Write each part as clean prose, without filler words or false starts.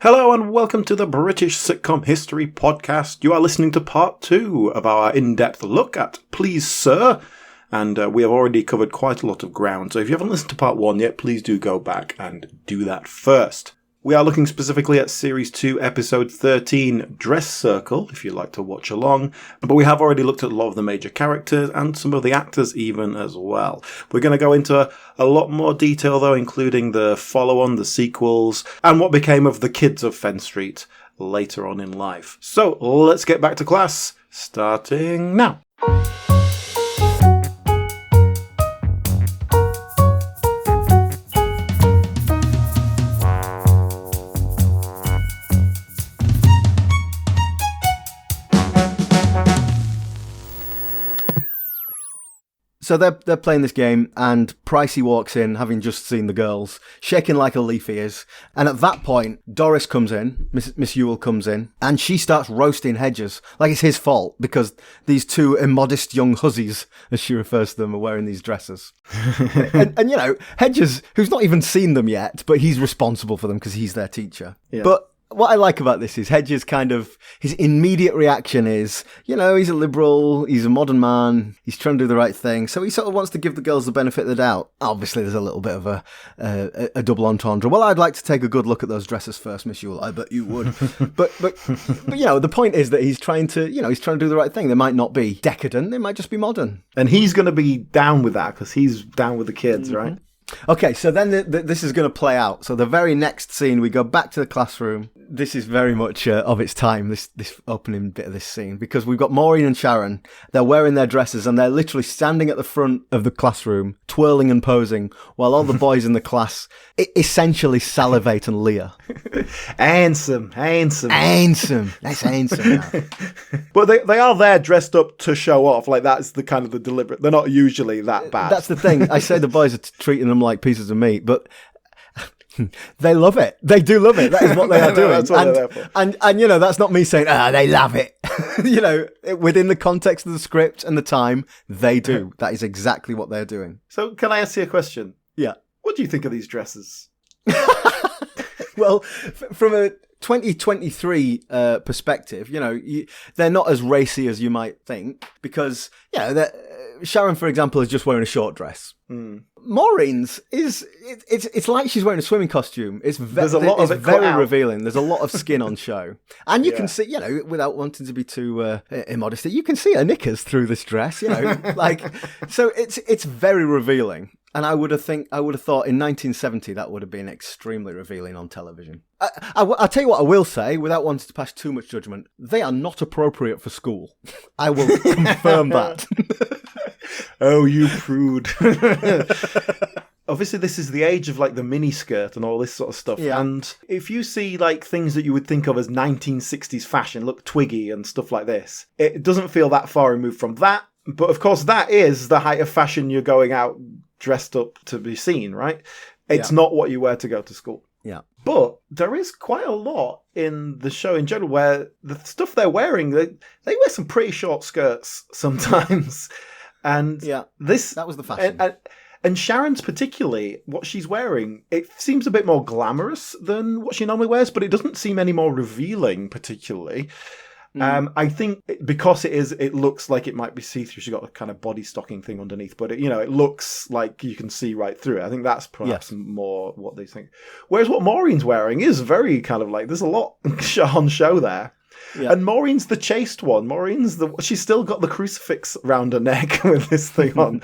Hello and welcome to the British Sitcom History Podcast. You are listening to part 2 of our in-depth look at Please Sir, and we have already covered quite a lot of ground, so if you haven't listened to part 1 yet, please do go back and do that first. We are looking specifically at Series 2, Episode 13, Dress Circle, if you'd like to watch along. But we have already looked at a lot of the major characters and some of the actors even as well. We're going to go into a lot more detail, though, including the follow-on, the sequels, and what became of the kids of Fenn Street later on in life. So, let's get back to class, starting now. So they're playing this game, and Pricey walks in, having just seen the girls, shaking like a leaf he is. And at that point, Doris comes in, Miss Ewell comes in, and she starts roasting Hedges, like it's his fault, because these two immodest young hussies, as she refers to them, are wearing these dresses. and you know, Hedges, who's not even seen them yet, but he's responsible for them because he's their teacher. Yeah. But what I like about this is Hedges his immediate reaction is, you know, he's a liberal, he's a modern man, he's trying to do the right thing, so he sort of wants to give the girls the benefit of the doubt. Obviously, there's a little bit of a double entendre. Well, I'd like to take a good look at those dresses first, Miss Ewell. I bet you would. but you know, the point is that he's trying to do the right thing. They might not be decadent, they might just be modern. And he's going to be down with that because he's down with the kids, right? Okay, so then this is going to play out. So the very next scene, we go back to the classroom. This is very much of its time, this opening bit of this scene, because we've got Maureen and Sharon. They're wearing their dresses and they're literally standing at the front of the classroom, twirling and posing, while all the boys in the class essentially salivate and leer. Handsome. That's handsome now. But they are there dressed up to show off. Like, that's the kind of the deliberate. They're not usually that bad. That's the thing. I say the boys are treating them like pieces of meat, but they love it. They do love it. That is what they are doing. That's what they're there for. And you know, that's not me saying, they love it. You know, within the context of the script and the time, they do. That is exactly what they're doing. So can I ask you a question? Yeah. What do you think of these dresses? Well, from a 2023 perspective, you know, they're not as racy as you might think, because, you know, Sharon, for example, is just wearing a short dress. Maureen's it's like she's wearing a swimming costume. It's very revealing. There's a lot of skin on show, and you can see, you know, without wanting to be too immodest, you can see her knickers through this dress. You know, like, so it's very revealing. And I would have thought in 1970 that would have been extremely revealing on television. I'll tell you what I will say, without wanting to pass too much judgment, they are not appropriate for school. I will confirm that. Oh, you prude. Obviously, this is the age of, like, the miniskirt and all this sort of stuff. Yeah. And if you see, like, things that you would think of as 1960s fashion, look twiggy and stuff like this, it doesn't feel that far removed from that. But, of course, that is the height of fashion. You're going out dressed up to be seen, right? It's not what you wear to go to school. Yeah. But there is quite a lot in the show in general where the stuff they're wearing, they wear some pretty short skirts sometimes. And that was the fashion. And Sharon's particularly, what she's wearing, it seems a bit more glamorous than what she normally wears, but it doesn't seem any more revealing particularly. I think because it looks like it might be see-through. She's got a kind of body stocking thing underneath, but it looks like you can see right through it. I think that's perhaps more what they think. Whereas what Maureen's wearing is very kind of like, there's a lot on show there. Yeah. And Maureen's the chaste one. She's still got the crucifix around her neck with this thing on.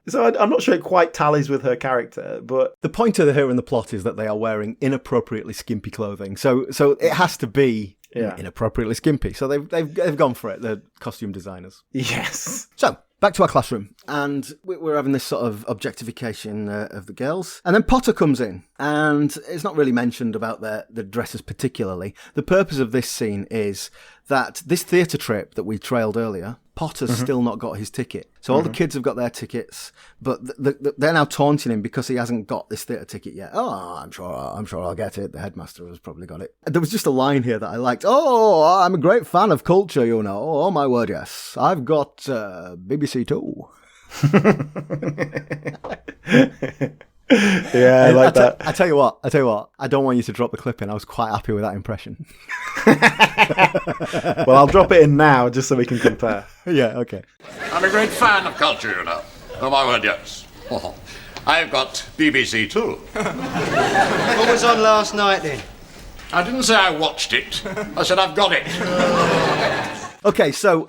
So I'm not sure it quite tallies with her character, but the point of here in the plot is that they are wearing inappropriately skimpy clothing. So it has to be inappropriately skimpy. So they've gone for it, the costume designers. Yes. So back to our classroom, and we're having this sort of objectification of the girls. And then Potter comes in, and it's not really mentioned about the dresses particularly. The purpose of this scene is that this theatre trip that we trailed earlier, Potter's still not got his ticket. So all the kids have got their tickets, but they're now taunting him because he hasn't got this theatre ticket yet. Oh, I'm sure I'll get it. The headmaster has probably got it. There was just a line here that I liked. Oh, I'm a great fan of culture, you know. Oh, my word, yes. I've got BBC Two. Yeah, I like that. I tell you what. I don't want you to drop the clip in. I was quite happy with that impression. Well, I'll drop it in now just so we can compare. Yeah, okay. I'm a great fan of culture, you know. Oh, my word, yes. I've got BBC too. What was on last night then? I didn't say I watched it. I said I've got it. Okay, so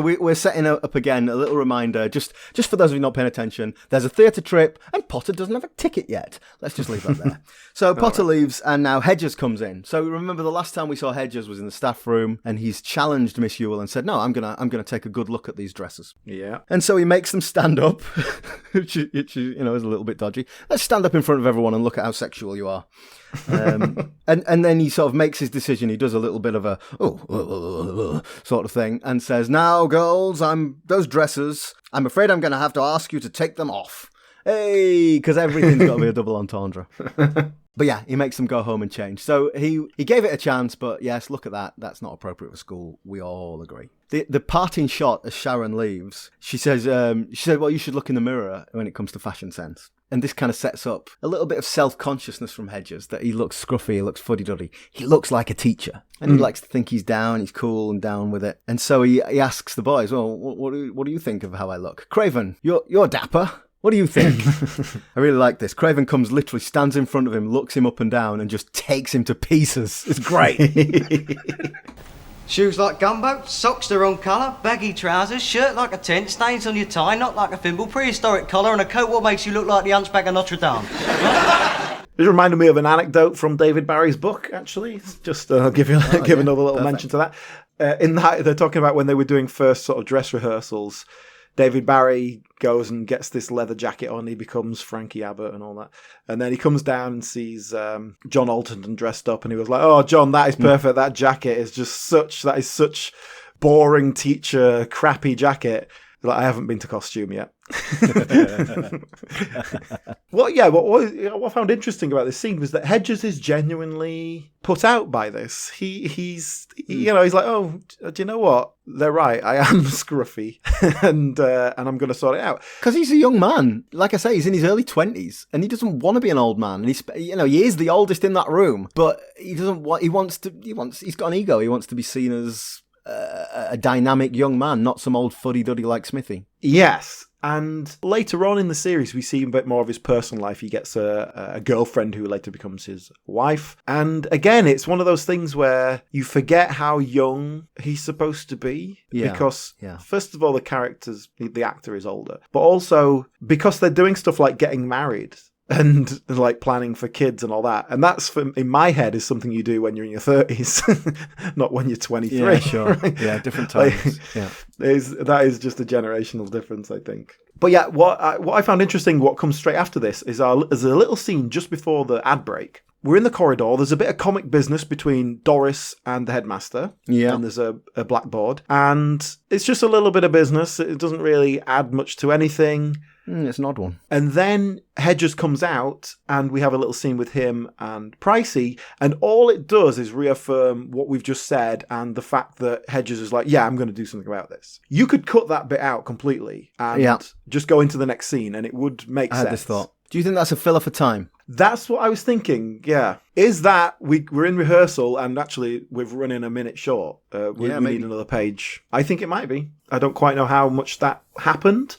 we're setting up again a little reminder, just for those of you not paying attention. There's a theatre trip, and Potter doesn't have a ticket yet. Let's just leave that there. So Potter leaves, and now Hedges comes in. So remember the last time we saw Hedges was in the staff room, and he's challenged Miss Ewell and said, "No, I'm gonna take a good look at these dresses." Yeah. And so he makes them stand up, which is a little bit dodgy. Let's stand up in front of everyone and look at how sexual you are. And then he sort of makes his decision. He does a little bit of a sort of thing and says, "Now, girls, those dresses. I'm afraid I'm going to have to ask you to take them off." Hey, because everything's got to be a double entendre. But yeah, he makes them go home and change. So he gave it a chance, but yes, look at that. That's not appropriate for school. We all agree. The parting shot as Sharon leaves, she said, "Well, you should look in the mirror when it comes to fashion sense." And this kind of sets up a little bit of self-consciousness from Hedges, that he looks scruffy, he looks fuddy-duddy. He looks like a teacher. And he likes to think he's down, he's cool and down with it. And so he asks the boys, "Well, what do you think of how I look? Craven, you're dapper. What do you think?" I really like this. Craven comes, literally stands in front of him, looks him up and down, and just takes him to pieces. It's great. Shoes like gumbo, socks the wrong colour, baggy trousers, shirt like a tent, stains on your tie, not like a thimble, prehistoric collar, and a coat what makes you look like the Hunchback of Notre Dame. It reminded me of an anecdote from David Barry's book, actually. Just give another little mention to that. In that, they're talking about when they were doing first sort of dress rehearsals. David Barry goes and gets this leather jacket on. He becomes Frankie Abbott and all that. And then he comes down and sees John Alton dressed up. And he was like, "Oh, John, that is perfect. That jacket is that is such boring teacher, crappy jacket. Like, I haven't been to costume yet." What I found interesting about this scene was that Hedges is genuinely put out by this. He's like, "Oh, do you know what? They're right. I am scruffy, and I'm going to sort it out." Because he's a young man. Like I say, he's in his early 20s, and he doesn't want to be an old man. And he is the oldest in that room, but he doesn't want. He's got an ego. He wants to be seen as a dynamic young man, not some old fuddy-duddy like Smithy. Yes. And later on in the series, we see a bit more of his personal life. He gets a girlfriend who later becomes his wife. And again, it's one of those things where you forget how young he's supposed to be. Yeah. Because, first of all, the actor is older. But also, because they're doing stuff like getting married and like planning for kids and all that. And that's, in my head, is something you do when you're in your 30s, not when you're 23. Yeah, sure. Right? Yeah, different times. That is just a generational difference, I think. But yeah, what I found interesting, what comes straight after this, is there's a little scene just before the ad break. We're in the corridor. There's a bit of comic business between Doris and the headmaster. Yeah. And there's a blackboard. And it's just a little bit of business. It doesn't really add much to anything. It's an odd one. And then Hedges comes out and we have a little scene with him and Pricey, and all it does is reaffirm what we've just said and the fact that Hedges is like, "Yeah, I'm going to do something about this." You could cut that bit out completely and just go into the next scene and it would make sense. I had this thought. Do you think that's a filler for time? That's what I was thinking, yeah. Is that we're in rehearsal and actually we're running a minute short? We need another page. I think it might be. I don't quite know how much that happened.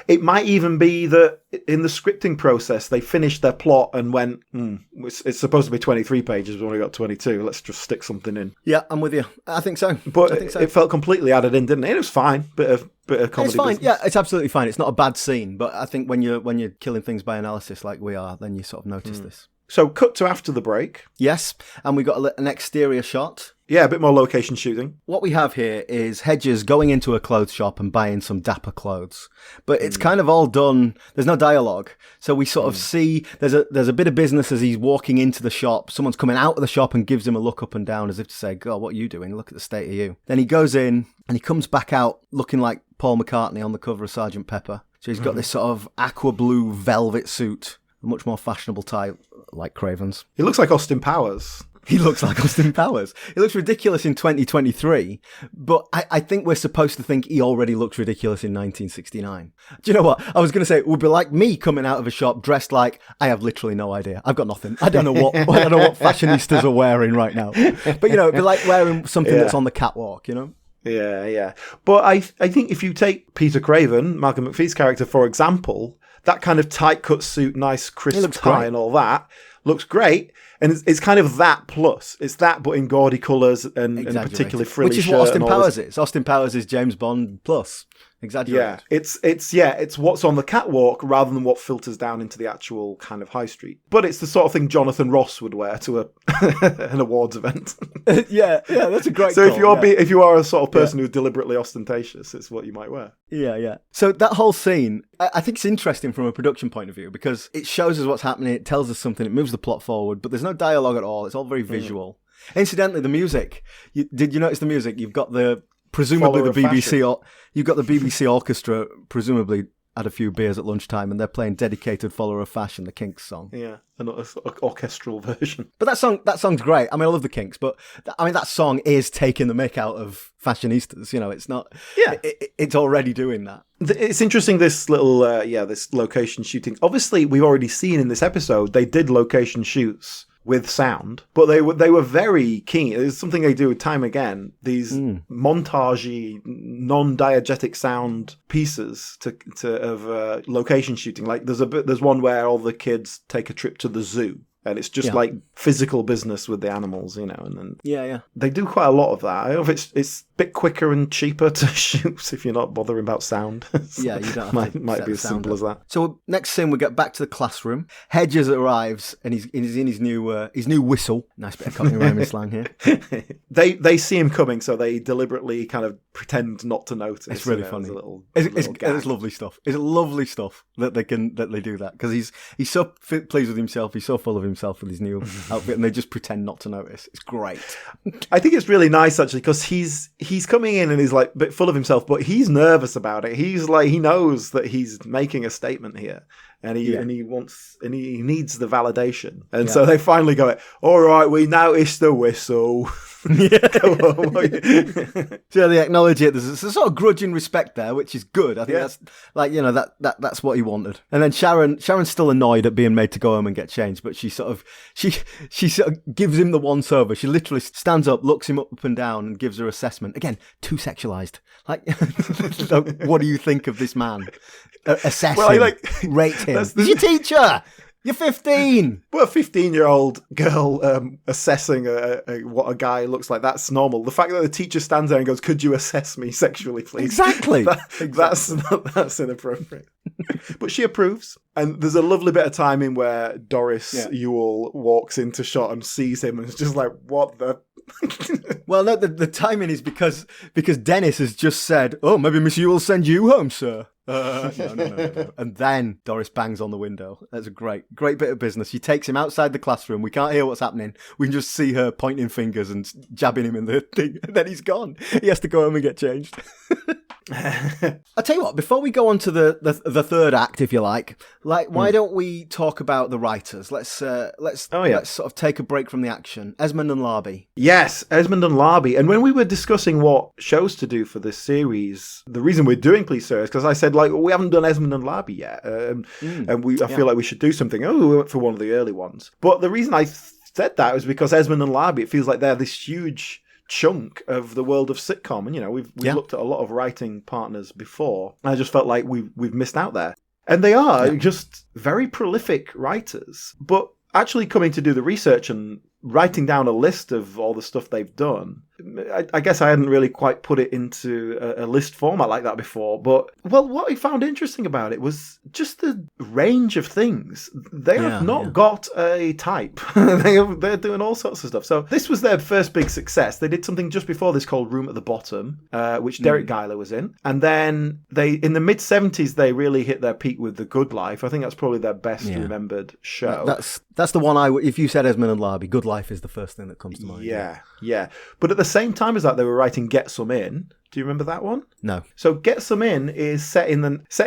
It might even be that in the scripting process, they finished their plot and went, it's supposed to be 23 pages, we've only got 22. Let's just stick something in. Yeah, I'm with you. I think so. But it felt completely added in, didn't it? It was fine. Bit of comedy. It's fine. Business. Yeah, it's absolutely fine. It's not a bad scene, but I think when you're killing things by analysis like we are, then you sort of notice this. So cut to after the break. Yes, and we got an exterior shot. Yeah, a bit more location shooting. What we have here is Hedges going into a clothes shop and buying some dapper clothes. But it's kind of all done. There's no dialogue. So we sort of see there's a bit of business as he's walking into the shop. Someone's coming out of the shop and gives him a look up and down as if to say, "God, what are you doing? Look at the state of you." Then he goes in and he comes back out looking like Paul McCartney on the cover of Sgt. Pepper. So he's got this sort of aqua blue velvet suit, a much more fashionable tie like Craven's. He looks like Austin Powers. He looks like Austin Powers. He looks ridiculous in 2023, but I think we're supposed to think he already looks ridiculous in 1969. Do you know what? I was going to say, it would be like me coming out of a shop dressed like, I have literally no idea. I've got nothing. I don't know what fashionistas are wearing right now. But, it'd be like wearing something that's on the catwalk, Yeah. But I think if you take Peter Craven, Malcolm McPhee's character, for example, that kind of tight cut suit, nice crisp tie and all that looks great. And it's kind of that plus. It's that, but in gaudy colours and particularly frilly shirt. Which is what Austin Powers is. Austin Powers is James Bond plus. Exaggerated. Yeah, it's what's on the catwalk rather than what filters down into the actual kind of high street. But it's the sort of thing Jonathan Ross would wear to an awards event. yeah, that's a great. So if you are a sort of person who's deliberately ostentatious, it's what you might wear. Yeah. So that whole scene, I think it's interesting from a production point of view because it shows us what's happening. It tells us something. It moves the plot forward, but there's no dialogue at all. It's all very visual. Incidentally, the music. Did you notice the music? You've got presumably the BBC. You've got the BBC orchestra, presumably had a few beers at lunchtime, and they're playing "Dedicated Follower of Fashion," the Kinks song. Yeah, an orchestral version. But that song's great. I mean, I love the Kinks, but that song is taking the mick out of fashionistas. It's not. Yeah, it's already doing that. It's interesting. This little, this location shooting. Obviously, we've already seen in this episode they did location shoots with sound, but they were very keen. It's something they do time again. These montagey, non-diegetic sound pieces of location shooting. Like there's one where all the kids take a trip to the zoo. And it's just like physical business with the animals, and then they do quite a lot of that. I don't know if it's a bit quicker and cheaper to shoot if you're not bothering about sound. So you don't have might be as simple as that. So next scene, we get back to the classroom. Hedges arrives and he's in his new whistle. Nice bit of Cockney rhyming slang here. They see him coming, so they deliberately kind of pretend not to notice. It's really funny. It's lovely stuff. It's lovely stuff that they do that because he's so pleased with himself. He's so full of himself with his new outfit, and they just pretend not to notice. It's great. I think it's really nice actually because he's coming in and he's like a bit full of himself, but he's nervous about it. He's like he knows that he's making a statement here, and he needs the validation, and so they finally go, "All right, we noticed the whistle." So they acknowledge it. There's a sort of grudging respect there, which is good. I think that's like that's what he wanted. And then Sharon's still annoyed at being made to go home and get changed, but she sort of gives him the once over. She literally stands up, looks him up and down, and gives her assessment. Again, too sexualized. Like, what do you think of this man? Assess him, rate him. He's your teacher. You're 15. But a 15-year-old girl assessing what a guy looks like, that's normal. The fact that the teacher stands there and goes, "Could you assess me sexually, please?" Exactly. That's inappropriate. But she approves. And there's a lovely bit of timing where Doris Ewell walks into shot and sees him and is just like, what the... Well, no, the timing is because Dennis has just said, "Oh, maybe Miss Ewell will send you home, sir." No. And then Doris bangs on the window. That's a great bit of business. She takes him outside the classroom. We can't hear what's happening. We can just see her pointing fingers and jabbing him in the thing. And then he's gone. He has to go home and get changed. I'll tell you what, before we go on to the third act, if you like why don't we talk about the writers? Let's sort of take a break from the action. Esmond and Larby. Yes, Esmond and Larby. And when we were discussing what shows to do for this series, the reason we're doing Please Sir is because I said, we haven't done Esmond and Larby yet. And I feel like we should do something. We went for one of the early ones. But the reason I said that was because Esmond and Larby, it feels like they're this huge chunk of the world of sitcom, and we've looked at a lot of writing partners before, and I just felt like we've missed out there, and they are just very prolific writers. But actually coming to do the research and writing down a list of all the stuff they've done, I guess I hadn't really quite put it into a list format like that before. But, what I found interesting about it was just the range of things. They have not got a type. They're doing all sorts of stuff. So this was their first big success. They did something just before this called Room at the Bottom, which Derek Geiler was in. And then in the mid-70s, they really hit their peak with The Good Life. I think that's probably their best remembered show. That's the one if you said Esmond and Larby, Good Life is the first thing that comes to mind. Yeah. But at the same time as that, they were writing Get Some In, Do you remember that one? No. So Get Some In is set in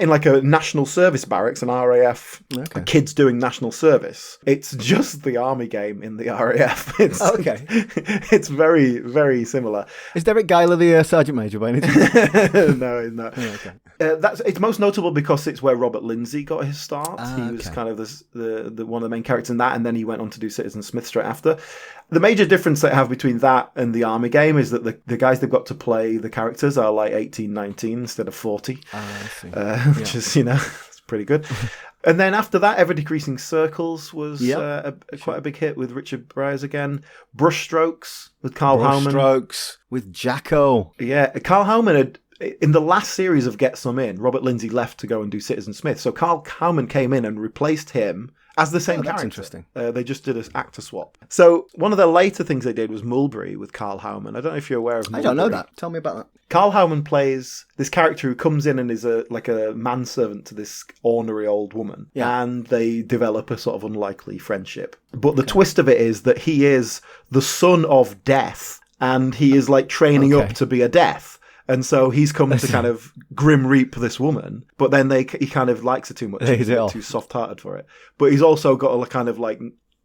like a national service barracks, an RAF, kids doing national service. It's just the army game in the RAF. It's very, very similar. Is Derek Geiler the Sergeant Major by any chance? No, he's not. Oh, okay. It's most notable because it's where Robert Lindsay got his start. He was kind of the one of the main characters in that, and then he went on to do Citizen Smith straight after. The major difference they have between that and the army game is that the guys they've got to play the characters are like 18, 19 instead of 40, which is, it's pretty good. And then after that, Ever Decreasing Circles was quite a big hit with Richard Briers again. Brushstrokes with Carl Howman. Brushstrokes with Jacko. Yeah, Carl Howman had... In the last series of Get Some In, Robert Lindsay left to go and do Citizen Smith. So Carl Howman came in and replaced him as the same character. That's interesting. They just did an actor swap. So one of the later things they did was Mulberry with Carl Howman. I don't know if you're aware of Mulberry. I don't know that. Tell me about that. Carl Howman plays this character who comes in and is like a manservant to this ornery old woman. Yeah. And they develop a sort of unlikely friendship. But the twist of it is that he is the son of Death, and he is like training up to be a Death. And so he's come to kind of grim reap this woman, but then he kind of likes her too much. He's too soft-hearted for it. But he's also got a kind of like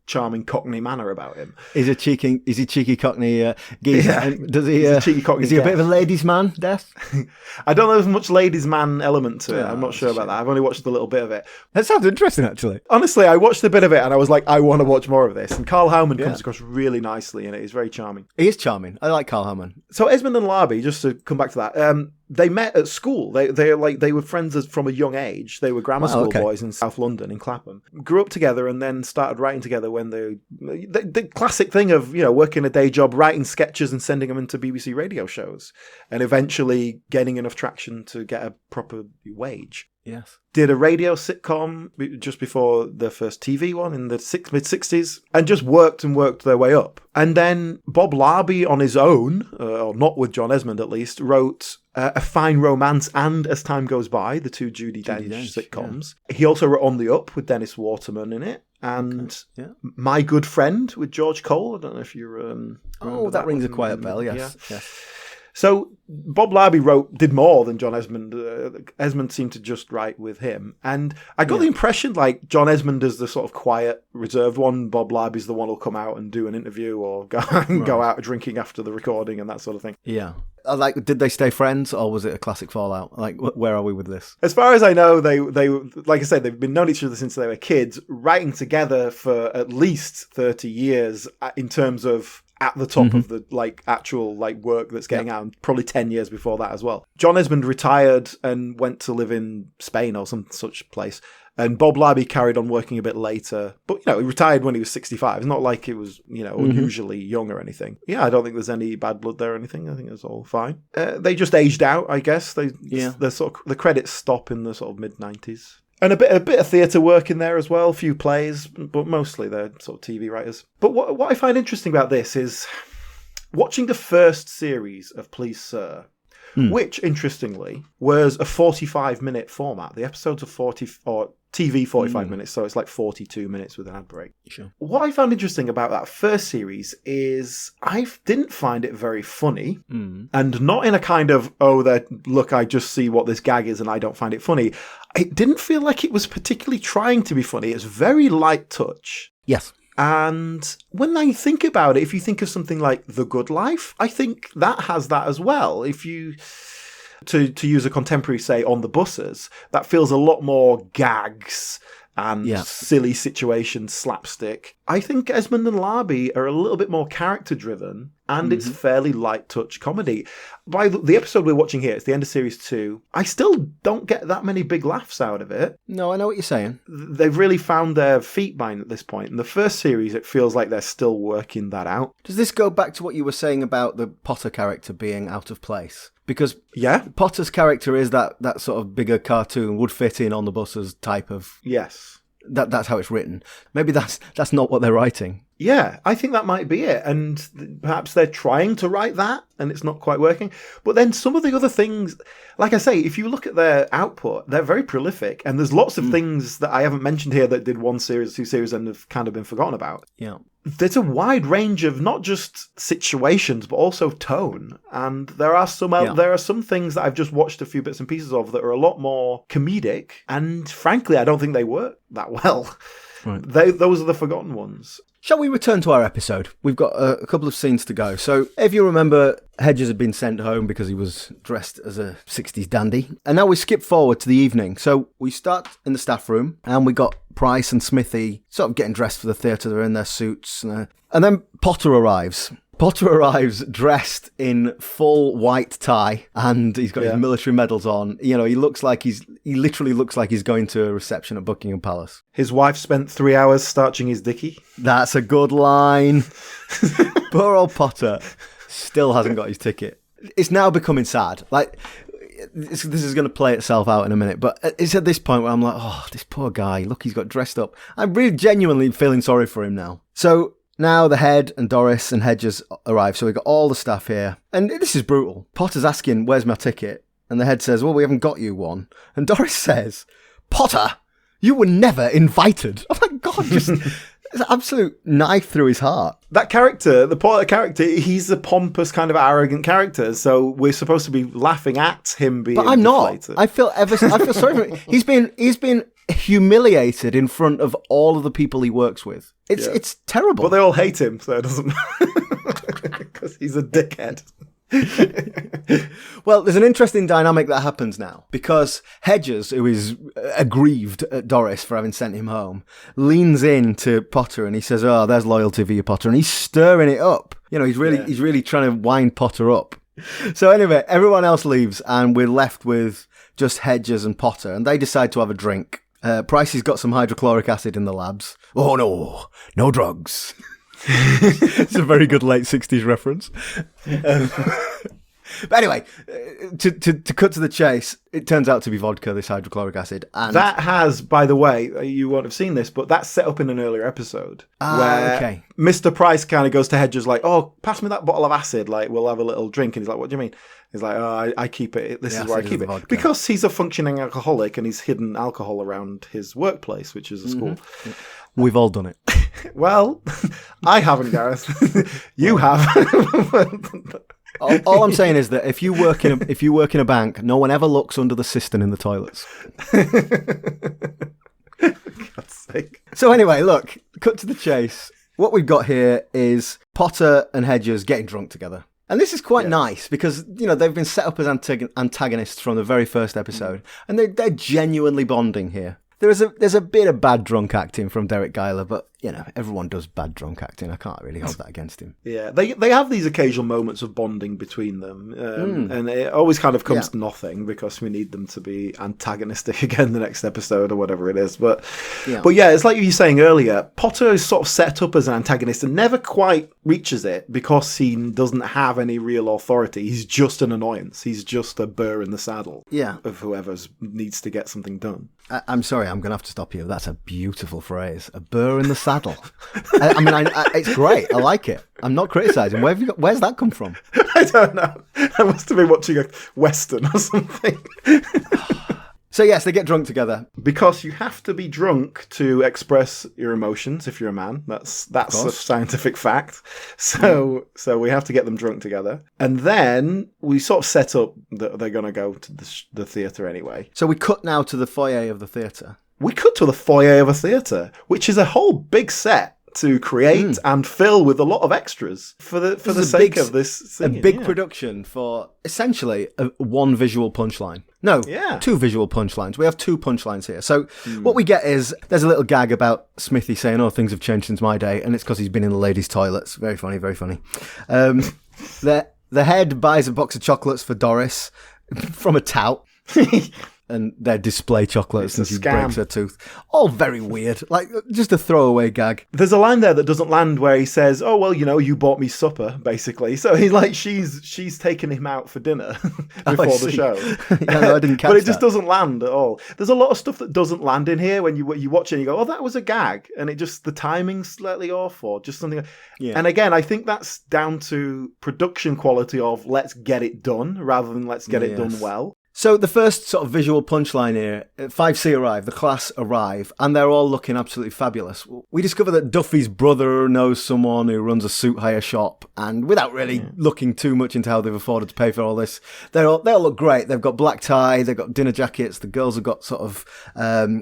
charming Cockney manner about him. Is he cheeky Cockney geezer? Yeah, does he? He's a cheeky Cockney. Is he a bit of a ladies' man, Death? I don't know if there's much ladies' man element to it. I'm not sure about that. I've only watched a little bit of it. That sounds interesting, actually. Honestly, I watched a bit of it and I was like, I want to watch more of this. And Carl Howman comes across really nicely in it. He's very charming. He is charming. I like Carl Howman. So Esmond and Larby, just to come back to that, they met at school. They were friends from a young age. They were grammar school boys in South London, in Clapham. Grew up together and then started writing together when the classic thing of, working a day job, writing sketches and sending them into BBC radio shows, and eventually gaining enough traction to get a proper wage. Yes. Did a radio sitcom just before the first TV one in the mid-60s, and just worked their way up. And then Bob Larby on his own, or not with John Esmond at least, wrote A Fine Romance and As Time Goes By, the two Judi Dench sitcoms. Yeah. He also wrote On the Up with Dennis Waterman in it. And My Good Friend with George Cole. I don't know if you remember that rings a quiet bell, yes. Yeah. Yes. So Bob Larby did more than John Esmond. Esmond seemed to just write with him. And I got the impression like John Esmond is the sort of quiet, reserved one. Bob Larby's the one who'll come out and do an interview or go out drinking after the recording and that sort of thing. Yeah. Did they stay friends or was it a classic fallout? Like, where are we with this? As far as I know, they like I said, they've been known each other since they were kids, writing together for at least 30 years in terms of at the top of the actual work that's getting out, and probably 10 years before that as well. John Esmond retired and went to live in Spain or some such place. And Bob Larby carried on working a bit later. But, he retired when he was 65. It's not like it was, unusually young or anything. Yeah, I don't think there's any bad blood there or anything. I think it's all fine. They just aged out, I guess. The credits stop in the sort of mid-90s. And a bit of theatre work in there as well, a few plays, but mostly they're sort of TV writers. But what I find interesting about this is watching the first series of Please Sir, which, interestingly, was a 45-minute format. The episodes are TV 45 minutes, so it's like 42 minutes with an ad break. Sure. What I found interesting about that first series is I didn't find it very funny, and not in a kind of, look, I just see what this gag is and I don't find it funny. It didn't feel like it was particularly trying to be funny. It's very light touch. Yes. And when I think about it, if you think of something like The Good Life, I think that has that as well. If you... To use a contemporary, say, On the Buses, that feels a lot more gags and silly situations, slapstick. I think Esmond and Larby are a little bit more character-driven, and it's fairly light-touch comedy. By the episode we're watching here, it's the end of Series 2, I still don't get that many big laughs out of it. No, I know what you're saying. They've really found their feet by at this point. In the first series, it feels like they're still working that out. Does this go back to what you were saying about the Potter character being out of place? Because Potter's character is that sort of bigger cartoon, would fit in On the Buses type of... Yes. That's how it's written. Maybe that's not what they're writing. Yeah, I think that might be it. And perhaps they're trying to write that and it's not quite working. But then some of the other things, like I say, if you look at their output, they're very prolific. And there's lots of things that I haven't mentioned here that did 1 series, 2 series and have kind of been forgotten about. Yeah. There's a wide range of not just situations, but also tone. And there are some things that I've just watched a few bits and pieces of that are a lot more comedic. And frankly, I don't think they work that well. Right. Those are the forgotten ones. Shall we return to our episode? We've got a couple of scenes to go. So, if you remember, Hedges had been sent home because he was dressed as a 60s dandy. And now we skip forward to the evening. So, we start in the staff room, and we got Price and Smithy sort of getting dressed for the theatre. They're in their suits. And then Potter arrives. Potter arrives dressed in full white tie, and he's got his military medals on. You know, he literally looks like he's going to a reception at Buckingham Palace. His wife spent 3 hours starching his dickie. That's a good line. Poor old Potter still hasn't got his ticket. It's now becoming sad. Like, this is going to play itself out in a minute, but it's at this point where I'm like, oh, this poor guy. Look, he's got dressed up. I'm really genuinely feeling sorry for him now. So now the head and Doris and Hedges arrive, so we've got all the staff here. And this is brutal. Potter's asking, where's my ticket? And the head says, well, we haven't got you one. And Doris says, Potter, you were never invited. Oh my God, just it's an absolute knife through his heart. That character, the Potter character, he's a pompous kind of arrogant character, so we're supposed to be laughing at him being But I'm deflated. not. I feel sorry for him. He's been humiliated in front of all of the people he works with. It's terrible. But they all hate him, so it doesn't matter. Because he's a dickhead. Well, there's an interesting dynamic that happens now, because Hedges, who is aggrieved at Doris for having sent him home, leans in to Potter and he says, oh, there's loyalty for you, Potter. And he's stirring it up. You know, he's really trying to wind Potter up. So anyway, everyone else leaves and we're left with just Hedges and Potter, and they decide to have a drink. Pricey's got some hydrochloric acid in the labs. Oh no drugs. It's a very good late 60s reference. But anyway, to cut to the chase, it turns out to be vodka, this hydrochloric acid. And that has, by the way, you won't have seen this, but that's set up in an earlier episode. Where Mr. Price kind of goes to Hedges like, oh, pass me that bottle of acid, like, we'll have a little drink. And he's like, what do you mean? He's like, oh, I keep it. This is where I keep it. Vodka. Because he's a functioning alcoholic and he's hidden alcohol around his workplace, which is a school. Mm-hmm. We've all done it. Well, I haven't, Gareth. You have. All I'm saying is that if you work in a bank, no one ever looks under the cistern in the toilets. God's sake. So anyway, look, cut to the chase. What we've got here is Potter and Hedges getting drunk together. And this is quite nice because, you know, they've been set up as antagonists from the very first episode. And they're genuinely bonding here. There's a bit of bad drunk acting from Derek Geiler, but, you know, everyone does bad drunk acting. I can't really hold that against him. Yeah, they have these occasional moments of bonding between them, and it always kind of comes to nothing because we need them to be antagonistic again the next episode or whatever it is. But yeah, it's like you were saying earlier, Potter is sort of set up as an antagonist and never quite reaches it because he doesn't have any real authority. He's just an annoyance. He's just a burr in the saddle of whoever needs to get something done. I'm sorry, I'm going to have to stop you. That's a beautiful phrase. A burr in the saddle. I mean, it's great. I like it. I'm not criticising. Where's that come from? I don't know. I must have been watching a Western or something. So yes, they get drunk together. Because you have to be drunk to express your emotions if you're a man. That's a scientific fact. So we have to get them drunk together. And then we sort of set up that they're going to go to the theatre anyway. So we cut now to the foyer of the theatre. We cut to the foyer of a theatre, which is a whole big set to create and fill with a lot of extras for the sake of this singing. A big production for essentially one visual punchline. No, two visual punchlines. We have two punchlines here. So what we get is there's a little gag about Smithy saying, oh, things have changed since my day, and it's because he's been in the ladies' toilets. Very funny, very funny. The head buys a box of chocolates for Doris from a tout. and their display chocolates, It's and a she scam. breaks her tooth. All very weird. Like, just a throwaway gag. There's a line there that doesn't land where he says, "Oh well, you bought me supper," basically. So he's like, she's taken him out for dinner before the see. show. Yeah, no, I didn't catch But it just that. doesn't land at all. There's a lot of stuff that doesn't land in here when you watch it and you go, "Oh, that was a gag," and it just the timing's slightly off or just something. Yeah. And again, I think that's down to production quality of let's get it done rather than let's get it done Yes. well. So the first sort of visual punchline here, 5C arrive, the class arrive, and they're all looking absolutely fabulous. We discover that Duffy's brother knows someone who runs a suit hire shop, and without really looking too much into how they've afforded to pay for all this, they all look great. They've got black tie, they've got dinner jackets, the girls have got sort of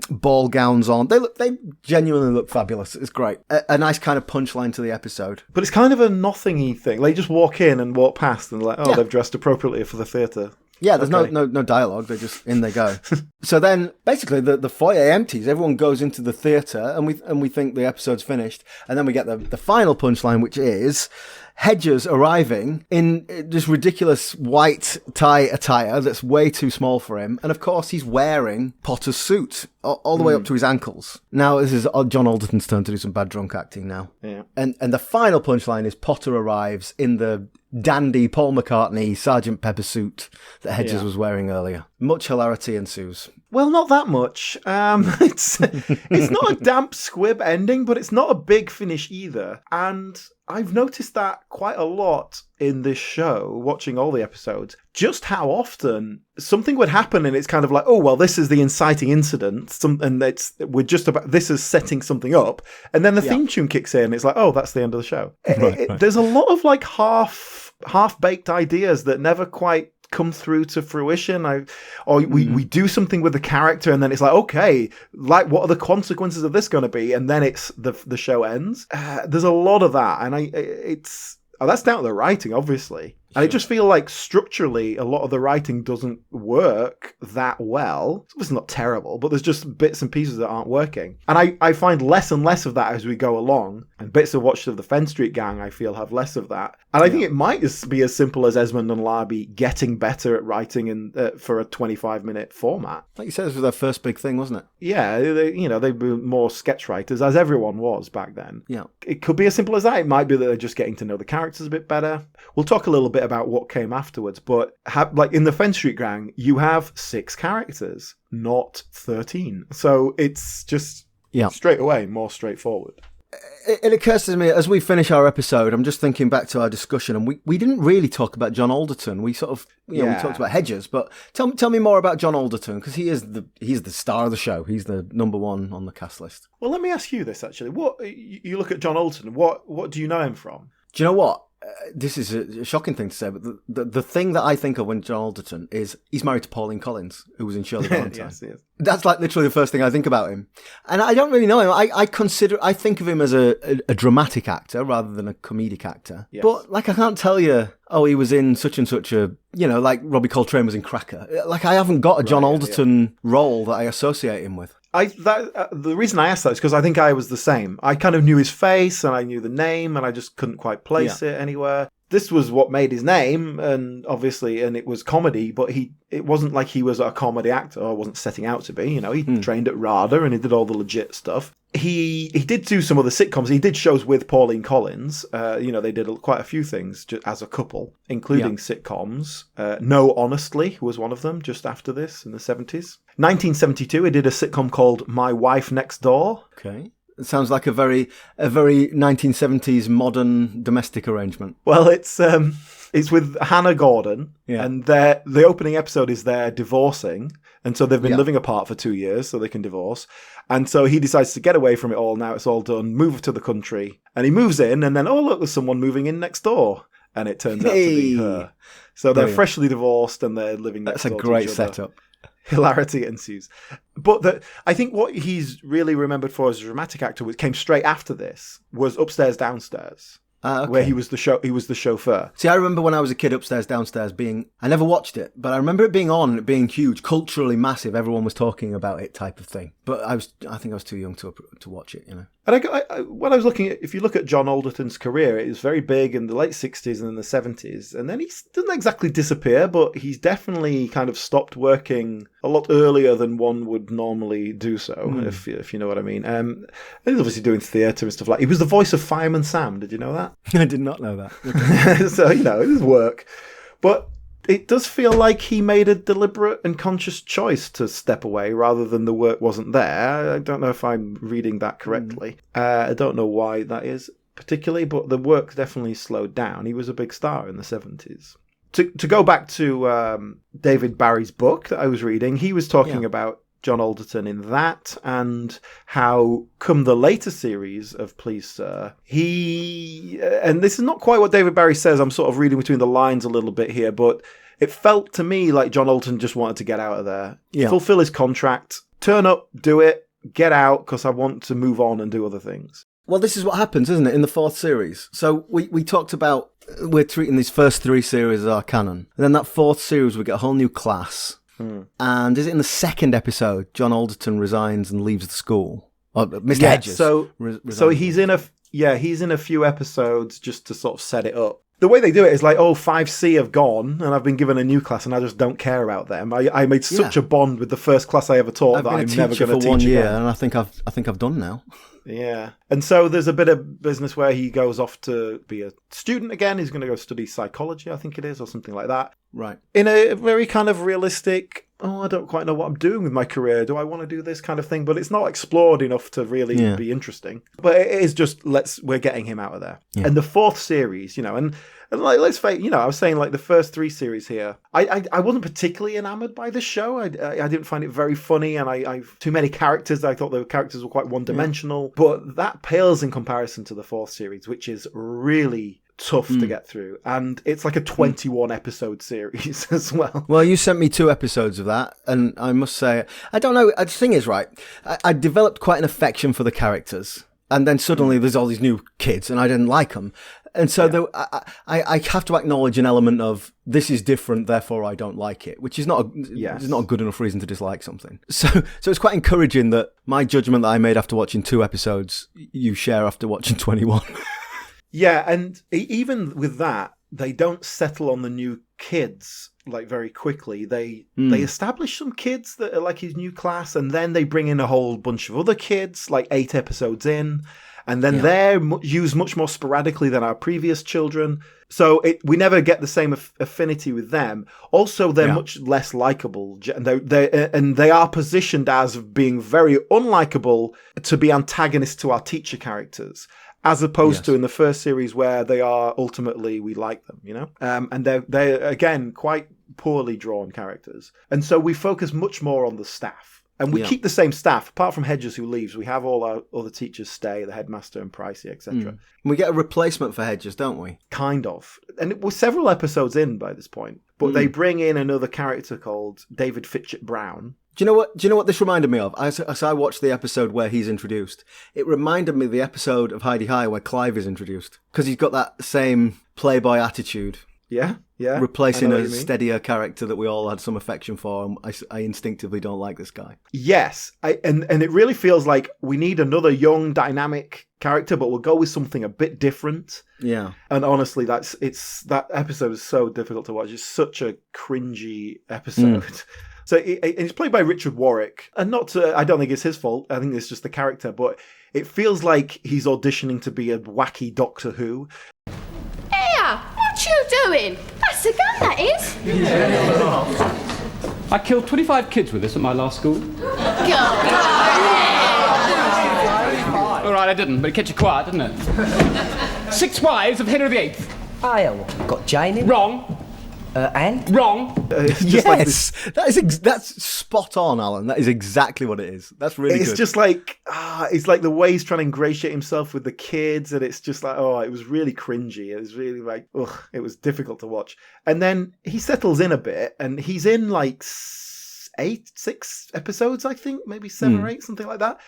ball gowns on. They genuinely look fabulous. It's great. A nice kind of punchline to the episode. But it's kind of a nothingy thing. They just walk in and walk past and like, oh, Yeah. they've dressed appropriately for the theatre. Yeah, there's Okay. no dialogue. They just in they go. So then, basically, the foyer empties. Everyone goes into the theatre, and we think the episode's finished. And then we get the final punchline, which is Hedges arriving in this ridiculous white tie attire that's way too small for him, and of course he's wearing Potter's suit all the way up to his ankles. Now this is John Alderton's turn to do some bad drunk acting now. Yeah. And the final punchline is Potter arrives in the dandy Paul McCartney Sgt. Pepper suit that Hedges was wearing earlier. Much hilarity ensues. Well, not that much. It's not a damp squib ending, but it's not a big finish either. And I've noticed that quite a lot in this show, watching all the episodes, just how often something would happen and it's kind of like, oh, well, this is the inciting incident. And this is setting something up. And then the theme tune kicks in. It's like, oh, that's the end of the show. Right. There's a lot of like half-baked ideas that never quite come through to fruition. We do something with the character and then it's like, okay, like what are the consequences of this going to be? And then it's the show ends. There's a lot of that, and that's down to the writing, obviously. And I just feel like structurally, a lot of the writing doesn't work that well. It's not terrible, but there's just bits and pieces that aren't working. And I find less and less of that as we go along. And bits of Watch of the Fenn Street Gang, I feel, have less of that. And I think it might just be as simple as Esmond and Larby getting better at writing for a 25-minute format. Like you said, this was their first big thing, wasn't it? Yeah, they were more sketch writers, as everyone was back then. Yeah. It could be as simple as that. It might be that they're just getting to know the characters a bit better. We'll talk a little bit about what came afterwards, but like in the Fenn Street Gang, you have 6 characters, not 13. So it's just straight away more straightforward. It occurs to me as we finish our episode, I'm just thinking back to our discussion, and we didn't really talk about John Alderton. We sort of, we talked about Hedges, but tell me more about John Alderton, because he's the star of the show. He's the number one on the cast list. Well, let me ask you this, actually. What you look at John Alderton, what do you know him from? Do you know what? This is a shocking thing to say, but the thing that I think of when John Alderton is he's married to Pauline Collins, who was in Shirley Valentine. Yes. That's like literally the first thing I think about him. And I don't really know him. I think of him as a dramatic actor rather than a comedic actor. Yes. But like I can't tell you, oh, he was in such and such a, like Robbie Coltrane was in Cracker. Like I haven't got a John Alderton role that I associate him with. The reason I asked that is because I think I was the same. I kind of knew his face and I knew the name and I just couldn't quite place it anywhere. This was what made his name, and it was comedy, but it wasn't like he was a comedy actor or wasn't setting out to be. He trained at RADA and he did all the legit stuff. He did do some other sitcoms. He did shows with Pauline Collins. They did quite a few things as a couple, including sitcoms. No Honestly was one of them just after this in the 70s. 1972, he did a sitcom called My Wife Next Door. Okay. It sounds like a very 1970s modern domestic arrangement. Well, it's with Hannah Gordon, and the opening episode is they're divorcing, and so they've been living apart for 2 years, so they can divorce. And so he decides to get away from it all. Now it's all done. Move to the country, and he moves in, and then look, there's someone moving in next door, and it turns out to be her. So they're freshly divorced, and they're living next door. That's a great to each other. setup. Hilarity ensues. But I think what he's really remembered for as a dramatic actor, which came straight after this, was Upstairs Downstairs, where he was the chauffeur. See, I remember when I was a kid, Upstairs Downstairs I never watched it, but I remember it being on, it being huge, culturally massive. Everyone was talking about it, type of thing. But I think I was too young to watch it. And when I was looking at, if you look at John Alderton's career, it was very big in the late 60s and in the 70s. And then he doesn't exactly disappear, but he's definitely kind of stopped working a lot earlier than one would normally do so, if you know what I mean. And he's obviously doing theatre and stuff like that. He was the voice of Fireman Sam. Did you know that? I did not know that. So, it was work. But it does feel like he made a deliberate and conscious choice to step away rather than the work wasn't there. I don't know if I'm reading that correctly. I don't know why that is particularly, but the work definitely slowed down. He was a big star in the 70s. To go back to David Barry's book that I was reading, he was talking about John Alderton in that, and how come the later series of Please Sir, and this is not quite what David Barry says, I'm sort of reading between the lines a little bit here, but it felt to me like John Alderton just wanted to get out of there, fulfill his contract, turn up, do it, get out, because I want to move on and do other things. Well, this is what happens, isn't it, in the fourth series? So we talked about, we're treating these first three series as our canon, and then that fourth series we get a whole new class. And is it in the second episode John Alderton resigns and leaves the school? Or Mr. Hedges. So he's in a few episodes just to sort of set it up. The way they do it is like, 5C have gone, and I've been given a new class, and I just don't care about them. I made such a bond with the first class I ever taught that I'm never going to teach for 1 year, again. And I think I've done now. Yeah. And so there's a bit of business where he goes off to be a student again. He's going to go study psychology, I think it is, or something like that. Right. In a very kind of realistic, I don't quite know what I'm doing with my career. Do I want to do this kind of thing? But it's not explored enough to really be interesting. But it is just, we're getting him out of there. Yeah. And the fourth series, and like, let's face, I was saying like the first three series here, I wasn't particularly enamored by this show. I didn't find it very funny, and I too many characters. I thought the characters were quite one-dimensional. But that pales in comparison to the fourth series, which is really tough to get through, and it's like a 21 episode series as well. Well, you sent me 2 episodes of that, and I must say, I don't know, the thing is, right, I developed quite an affection for the characters, and then suddenly there's all these new kids, and I didn't like them, and so I have to acknowledge an element of, this is different, therefore I don't like it, which is not a good enough reason to dislike something. So it's quite encouraging that my judgment that I made after watching 2 episodes, you share after watching 21. Yeah, and even with that, they don't settle on the new kids like very quickly. They establish some kids that are like his new class, and then they bring in a whole bunch of other kids, like 8 episodes in, and then they're used much more sporadically than our previous children. So we never get the same affinity with them. Also, they're much less likable, and they are positioned as being very unlikable to be antagonists to our teacher characters, as opposed to in the first series where they are ultimately, we like them, and they're again quite poorly drawn characters. And so we focus much more on the staff, and we keep the same staff apart from Hedges, who leaves. We have all our other teachers stay, the headmaster and Pricey, etc. We get a replacement for Hedges, don't we? Kind of, and it was several episodes in by this point, but they bring in another character called David Fitchett Brown. Do you know what this reminded me of? As I watched the episode where he's introduced, it reminded me of the episode of Heidi High where Clive is introduced, because he's got that same playboy attitude. Yeah. Replacing a steadier character that we all had some affection for, and I instinctively don't like this guy. Yes, and it really feels like we need another young, dynamic character, but we'll go with something a bit different. Yeah. And honestly, that episode is so difficult to watch. It's such a cringy episode. So it's played by Richard Warwick, and I don't think it's his fault. I think it's just the character, but it feels like he's auditioning to be a wacky Doctor Who. Here, what you doing? That's a gun, that is. I killed 25 kids with this at my last school. All right, I didn't, but it kept you quiet, didn't it? 6 wives of Henry VIII. Got Jane in? Wrong. And? Wrong. Yes, that's spot on, Alan. That is exactly what it is. That's really good. It's just like, it's like the way he's trying to ingratiate himself with the kids, and it's just like, it was really cringy. It was really like, it was difficult to watch. And then he settles in a bit, and he's in like 6 episodes, I think, maybe 7 or 8, something like that,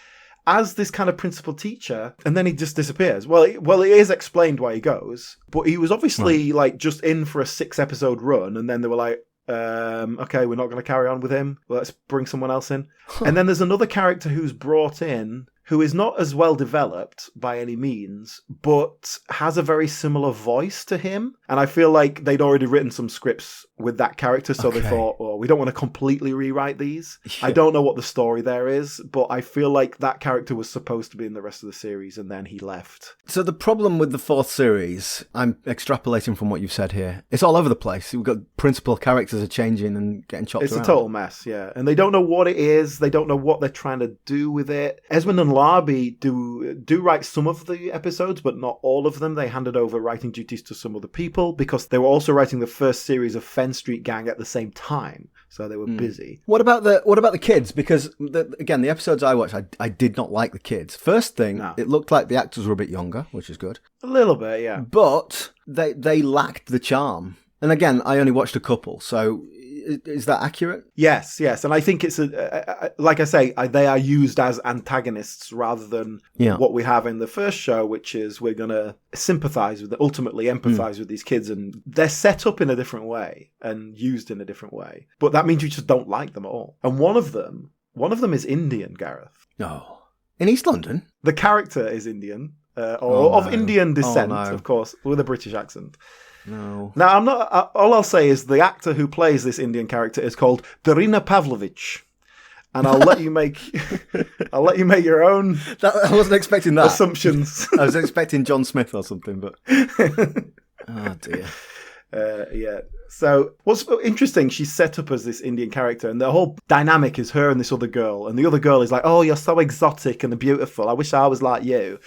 as this kind of principal teacher, and then he just disappears. Well, it is explained why he goes, but he was obviously like just in for a 6 episode run, and then they were like, okay, we're not going to carry on with him. Let's bring someone else in. And then there's another character who's brought in who is not as well developed by any means, but has a very similar voice to him. And I feel like they'd already written some scripts with that character, so they thought, oh, we don't want to completely rewrite these. I don't know what the story there is, but I feel like that character was supposed to be in the rest of the series, and then he left. So the problem with the fourth series, I'm extrapolating from what you've said here, it's all over the place. We've got principal characters are changing and getting chopped around. It's a total mess, yeah. And they don't know what it is. They don't know what they're trying to do with it. Esmond and Larby do write some of the episodes, but not all of them. They handed over writing duties to some other people because they were also writing the first series of Fenn Street Gang at the same time. So they were busy. What about the kids? Because again, the episodes I watched, I did not like the kids. First thing, It looked like the actors were a bit younger, which is good. A little bit, yeah. But they lacked the charm. And again, I only watched a couple, so is that accurate? Yes. And I think it's, like I say, they are used as antagonists rather than what we have in the first show, which is we're going to sympathise with, ultimately empathise with these kids, and they're set up in a different way and used in a different way. But that means you just don't like them at all. And one of them is Indian, Gareth. No. In East London? The character is Indian, of Indian descent, of course, with a British accent. No. Now, I'm not. All I'll say is the actor who plays this Indian character is called Darina Pavlovich, and I'll let you make. I'll let you make your own. I wasn't expecting that. Assumptions. I was expecting John Smith or something, but. Oh dear. Yeah. So what's interesting, she's set up as this Indian character, and the whole dynamic is her and this other girl, and the other girl is like, "Oh, you're so exotic and beautiful. I wish I was like you."